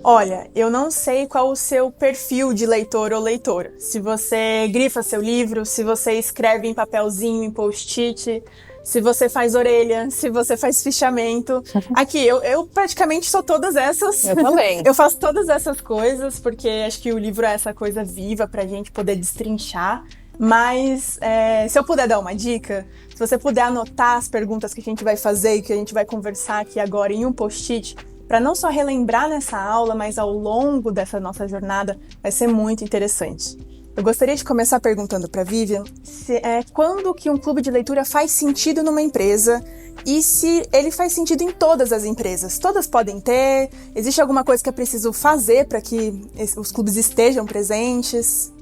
Olha, eu não sei qual o seu perfil de leitor ou leitora. Se você grifa seu livro, se você escreve em papelzinho, em post-it, se você faz orelha, se você faz fichamento. Aqui, eu praticamente sou todas essas. Eu também. Eu faço todas essas coisas, porque acho que o livro é essa coisa viva pra gente poder destrinchar. Mas, se eu puder dar uma dica, se você puder anotar as perguntas que a gente vai fazer e que a gente vai conversar aqui agora em um post-it, para não só relembrar nessa aula, mas ao longo dessa nossa jornada, vai ser muito interessante. Eu gostaria de começar perguntando para a Vivian quando que um clube de leitura faz sentido numa empresa e se ele faz sentido em todas as empresas. Todas podem ter? Existe alguma coisa que é preciso fazer para que os clubes estejam presentes?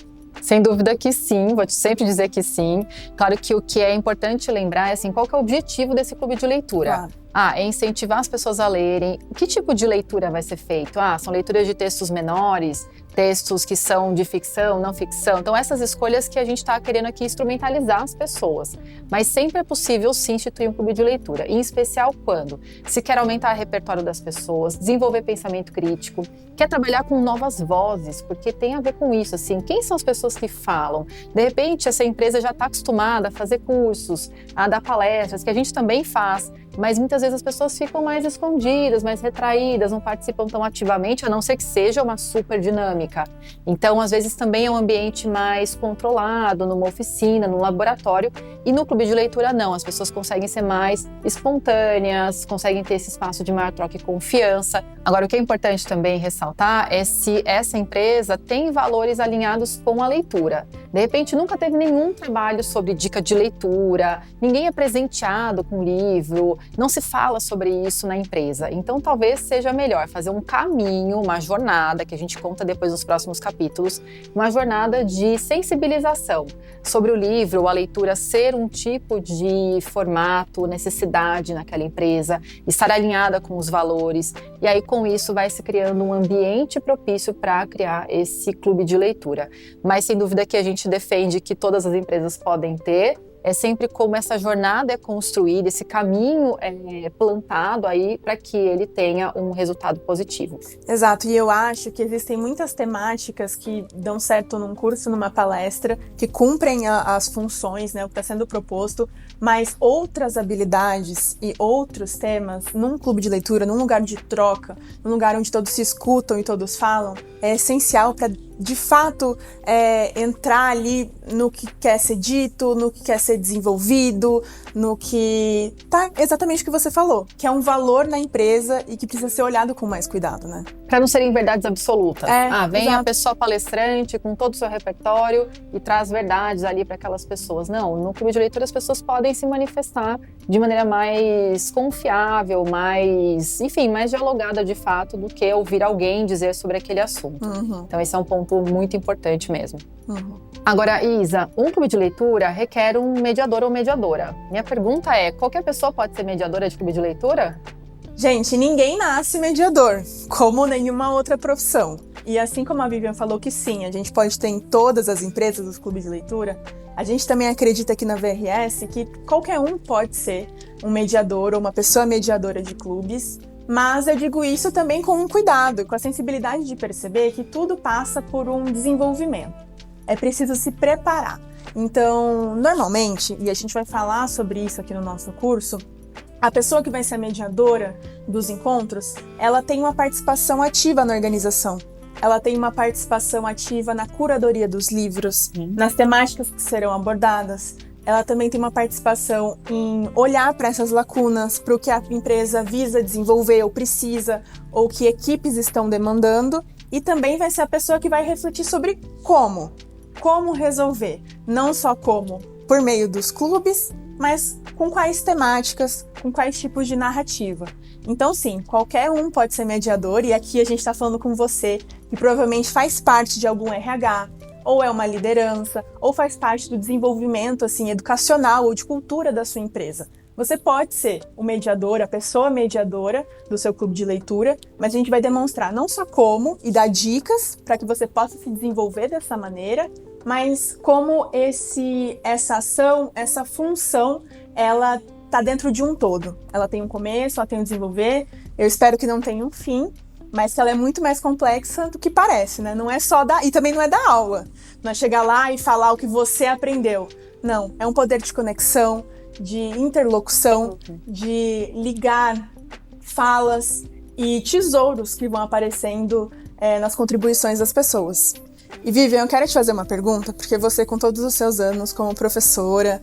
Sem dúvida que sim, vou sempre dizer que sim. Claro que o que é importante lembrar é assim, qual que é o objetivo desse clube de leitura? Claro. É incentivar as pessoas a lerem. Que tipo de leitura vai ser feito? São leituras de textos menores, textos que são de ficção, não ficção. Então essas escolhas que a gente está querendo aqui instrumentalizar as pessoas. Mas sempre é possível sim instituir um clube de leitura, em especial quando se quer aumentar o repertório das pessoas, desenvolver pensamento crítico, quer trabalhar com novas vozes, porque tem a ver com isso, assim, quem são as pessoas que falam? De repente essa empresa já está acostumada a fazer cursos, a dar palestras, que a gente também faz, mas muitas vezes as pessoas ficam mais escondidas, mais retraídas, não participam tão ativamente, a não ser que seja uma super dinâmica. Então, às vezes também é um ambiente mais controlado, numa oficina, num laboratório, e no clube de leitura não, as pessoas conseguem ser mais espontâneas, conseguem ter esse espaço de maior troca e confiança. Agora, o que é importante também ressaltar é se essa empresa tem valores alinhados com a leitura. De repente, nunca teve nenhum trabalho sobre dica de leitura, ninguém é presenteado com livro, não se fala sobre isso na empresa. Então, talvez seja melhor fazer um caminho, uma jornada, que a gente conta depois nos próximos capítulos, uma jornada de sensibilização sobre o livro, ou a leitura ser um tipo de formato, necessidade naquela empresa, estar alinhada com os valores. E aí, com isso, vai se criando um ambiente propício para criar esse clube de leitura. Mas, sem dúvida que a gente defende que todas as empresas podem ter, é sempre como essa jornada é construída, esse caminho é plantado aí para que ele tenha um resultado positivo. Exato, e eu acho que existem muitas temáticas que dão certo num curso, numa palestra, que cumprem as funções, né, o que está sendo proposto, mas outras habilidades e outros temas, num clube de leitura, num lugar de troca, num lugar onde todos se escutam e todos falam, é essencial para, de fato, entrar ali no que quer ser dito, no que quer ser desenvolvido, no que tá exatamente o que você falou, que é um valor na empresa e que precisa ser olhado com mais cuidado, né? Para não serem verdades absolutas. Vem Exato. a pessoa palestrante com todo o seu repertório e traz verdades ali para aquelas pessoas. Não, no clube de leitura as pessoas podem se manifestar de maneira mais confiável, mais dialogada de fato do que ouvir alguém dizer sobre aquele assunto. Uhum. Então esse é um ponto muito importante mesmo. Uhum. Agora, Isa, um clube de leitura requer um mediador ou mediadora. Minha pergunta é, qualquer pessoa pode ser mediadora de clube de leitura? Gente, ninguém nasce mediador, como nenhuma outra profissão. E assim como a Vivian falou que sim, a gente pode ter em todas as empresas os clubes de leitura, a gente também acredita aqui na VRS que qualquer um pode ser um mediador ou uma pessoa mediadora de clubes, mas eu digo isso também com um cuidado, com a sensibilidade de perceber que tudo passa por um desenvolvimento. É preciso se preparar. Então, normalmente, e a gente vai falar sobre isso aqui no nosso curso, a pessoa que vai ser a mediadora dos encontros, ela tem uma participação ativa na organização. Ela tem uma participação ativa na curadoria dos livros, nas temáticas que serão abordadas. Ela também tem uma participação em olhar para essas lacunas, para o que a empresa visa desenvolver ou precisa, ou que equipes estão demandando. E também vai ser a pessoa que vai refletir sobre como resolver. Não só como por meio dos clubes, mas com quais temáticas, com quais tipos de narrativa. Então, sim, qualquer um pode ser mediador, e aqui a gente está falando com você, que provavelmente faz parte de algum RH, ou é uma liderança, ou faz parte do desenvolvimento assim, educacional ou de cultura da sua empresa. Você pode ser o mediador, a pessoa mediadora do seu clube de leitura, mas a gente vai demonstrar não só como e dar dicas para que você possa se desenvolver dessa maneira, mas como essa ação, essa função, ela está dentro de um todo. Ela tem um começo, ela tem um desenvolver, eu espero que não tenha um fim, mas que ela é muito mais complexa do que parece, né? Não é só e também não é da aula. Não é chegar lá e falar o que você aprendeu. Não, é um poder de conexão, de interlocução, de ligar falas e tesouros que vão aparecendo nas contribuições das pessoas. E Vivian, eu quero te fazer uma pergunta, porque você, com todos os seus anos como professora,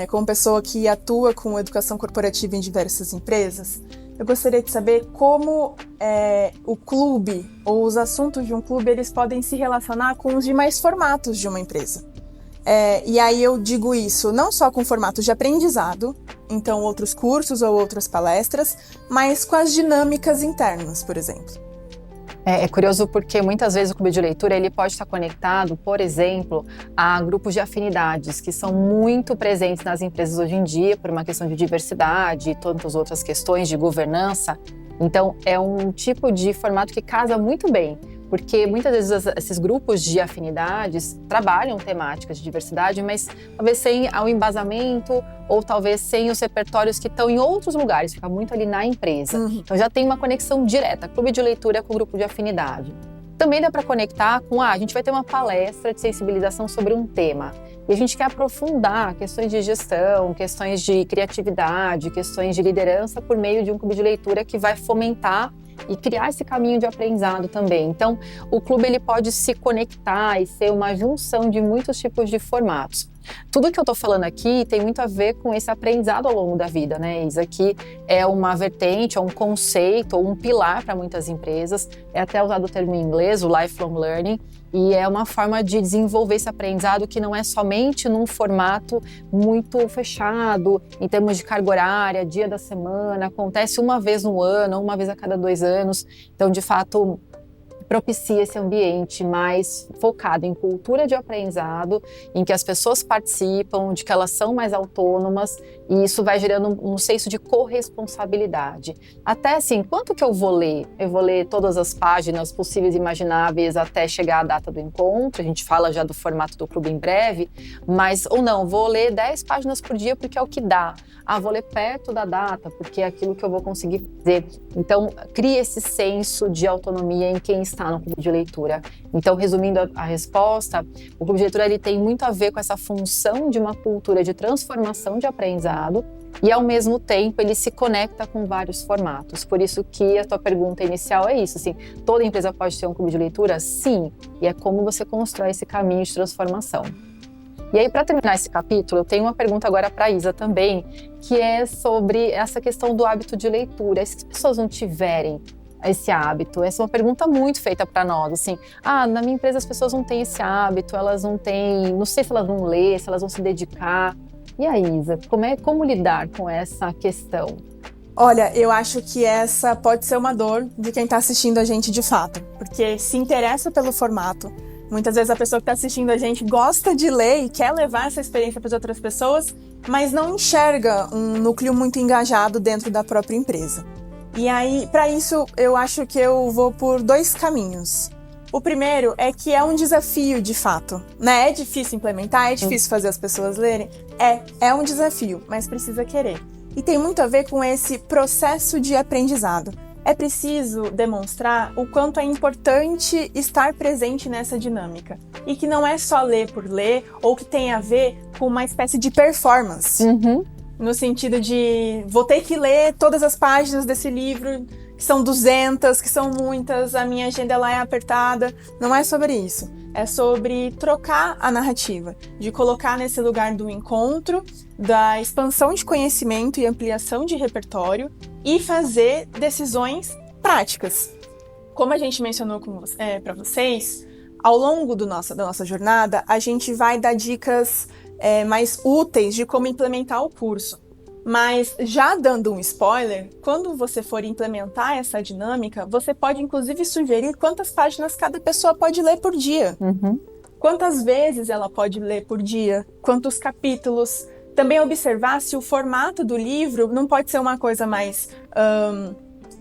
como pessoa que atua com educação corporativa em diversas empresas, eu gostaria de saber como o clube, ou os assuntos de um clube, eles podem se relacionar com os demais formatos de uma empresa. E aí eu digo isso não só com formatos de aprendizado, então outros cursos ou outras palestras, mas com as dinâmicas internas, por exemplo. É curioso porque muitas vezes o clube de leitura ele pode estar conectado, por exemplo, a grupos de afinidades que são muito presentes nas empresas hoje em dia por uma questão de diversidade e tantas outras questões de governança. Então, é um tipo de formato que casa muito bem, porque muitas vezes esses grupos de afinidades trabalham temáticas de diversidade, mas talvez sem o embasamento ou talvez sem os repertórios que estão em outros lugares, fica muito ali na empresa. Então já tem uma conexão direta, clube de leitura com o grupo de afinidade. Também dá para conectar com, a gente vai ter uma palestra de sensibilização sobre um tema. E a gente quer aprofundar questões de gestão, questões de criatividade, questões de liderança por meio de um clube de leitura que vai fomentar e criar esse caminho de aprendizado também. Então, o clube ele pode se conectar e ser uma junção de muitos tipos de formatos. Tudo que eu estou falando aqui tem muito a ver com esse aprendizado ao longo da vida, né? Isso aqui é uma vertente, é um conceito, ou um pilar para muitas empresas. É até usado o termo em inglês, o lifelong learning, e é uma forma de desenvolver esse aprendizado que não é somente num formato muito fechado, em termos de carga horária, dia da semana, acontece uma vez no ano, uma vez a cada 2 anos. Então, de fato, propicia esse ambiente mais focado em cultura de aprendizado, em que as pessoas participam, de que elas são mais autônomas, e isso vai gerando um senso de corresponsabilidade. Até assim, quanto que eu vou ler? Eu vou ler todas as páginas possíveis e imagináveis até chegar à data do encontro, a gente fala já do formato do clube em breve, mas ou não, vou ler 10 páginas por dia porque é o que dá. Vou ler perto da data porque é aquilo que eu vou conseguir fazer. Então, cria esse senso de autonomia em quem está no clube de leitura. Então, resumindo a resposta, o clube de leitura ele tem muito a ver com essa função de uma cultura de transformação de aprendizado e, ao mesmo tempo, ele se conecta com vários formatos. Por isso que a tua pergunta inicial é isso, assim, toda empresa pode ter um clube de leitura? Sim, e é como você constrói esse caminho de transformação. E aí, para terminar esse capítulo, eu tenho uma pergunta agora para a Isa também, que é sobre essa questão do hábito de leitura. E se as pessoas não tiverem esse hábito? Essa é uma pergunta muito feita para nós, assim, na minha empresa as pessoas não têm esse hábito, elas não têm, não sei se elas vão ler, se elas vão se dedicar. E aí, Isa, como lidar com essa questão? Olha, eu acho que essa pode ser uma dor de quem está assistindo a gente de fato, porque se interessa pelo formato. Muitas vezes a pessoa que está assistindo a gente gosta de ler e quer levar essa experiência para as outras pessoas, mas não enxerga um núcleo muito engajado dentro da própria empresa. E aí, para isso, eu acho que eu vou por 2 caminhos. O primeiro é que é um desafio, de fato, né? É difícil implementar, é difícil fazer as pessoas lerem. É um desafio, mas precisa querer. E tem muito a ver com esse processo de aprendizado. É preciso demonstrar o quanto é importante estar presente nessa dinâmica. E que não é só ler por ler, ou que tem a ver com uma espécie de performance. No sentido de, vou ter que ler todas as páginas desse livro, que são 200, que são muitas, a minha agenda ela é apertada. Não é sobre isso. É sobre trocar a narrativa, de colocar nesse lugar do encontro, da expansão de conhecimento e ampliação de repertório e fazer decisões práticas. Como a gente mencionou para vocês, ao longo da nossa jornada, a gente vai dar dicas mais úteis de como implementar o curso. Mas, já dando um spoiler, quando você for implementar essa dinâmica, você pode, inclusive, sugerir quantas páginas cada pessoa pode ler por dia. Quantas vezes ela pode ler por dia, quantos capítulos. Também observar se o formato do livro não pode ser uma coisa mais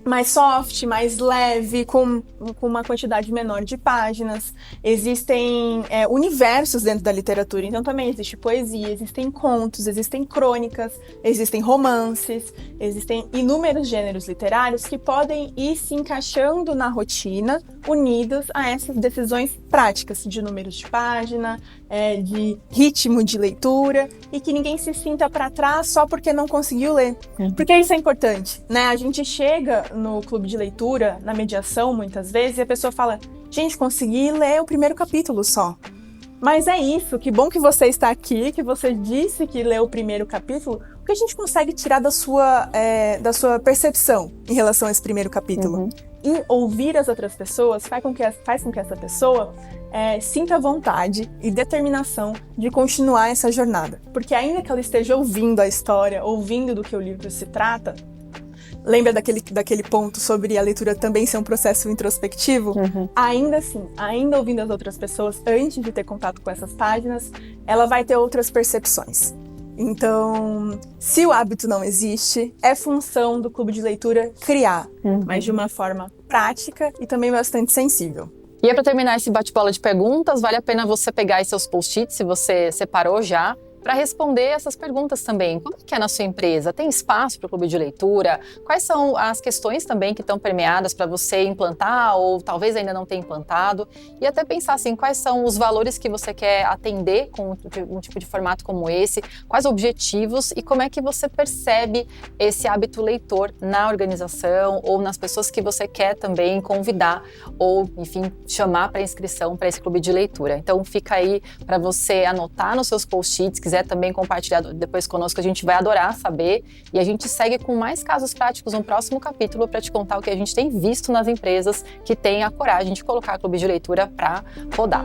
mais soft, mais leve, com uma quantidade menor de páginas. Existem universos dentro da literatura, então também existe poesia, existem contos, existem crônicas, existem romances, existem inúmeros gêneros literários que podem ir se encaixando na rotina, unidos a essas decisões práticas de números de página, de ritmo de leitura, e que ninguém se sinta para trás só porque não conseguiu ler. Porque isso é importante, né? A gente chega no clube de leitura, na mediação, muitas vezes, e a pessoa fala, gente, consegui ler o primeiro capítulo só. Mas é isso, que bom que você está aqui, que você disse que leu o primeiro capítulo, o que a gente consegue tirar da sua percepção em relação a esse primeiro capítulo? E ouvir as outras pessoas faz com que essa pessoa sinta vontade e determinação de continuar essa jornada. Porque ainda que ela esteja ouvindo a história, ouvindo do que o livro se trata, lembra daquele ponto sobre a leitura também ser um processo introspectivo? Ainda assim, ainda ouvindo as outras pessoas, antes de ter contato com essas páginas, ela vai ter outras percepções. Então, se o hábito não existe, é função do clube de leitura criar, mas de uma forma prática e também bastante sensível. E para terminar esse bate-bola de perguntas, vale a pena você pegar aí seus post-its, se você separou já, para responder essas perguntas também. Como que é na sua empresa? Tem espaço para o clube de leitura? Quais são as questões também que estão permeadas para você implantar ou talvez ainda não tenha implantado? E até pensar assim, quais são os valores que você quer atender com um tipo de formato como esse? Quais objetivos e como é que você percebe esse hábito leitor na organização ou nas pessoas que você quer também convidar ou, enfim, chamar para inscrição para esse clube de leitura? Então fica aí para você anotar nos seus post-its, quiser também compartilhar depois conosco, a gente vai adorar saber. E a gente segue com mais casos práticos no próximo capítulo para te contar o que a gente tem visto nas empresas que têm a coragem de colocar clube de leitura para rodar.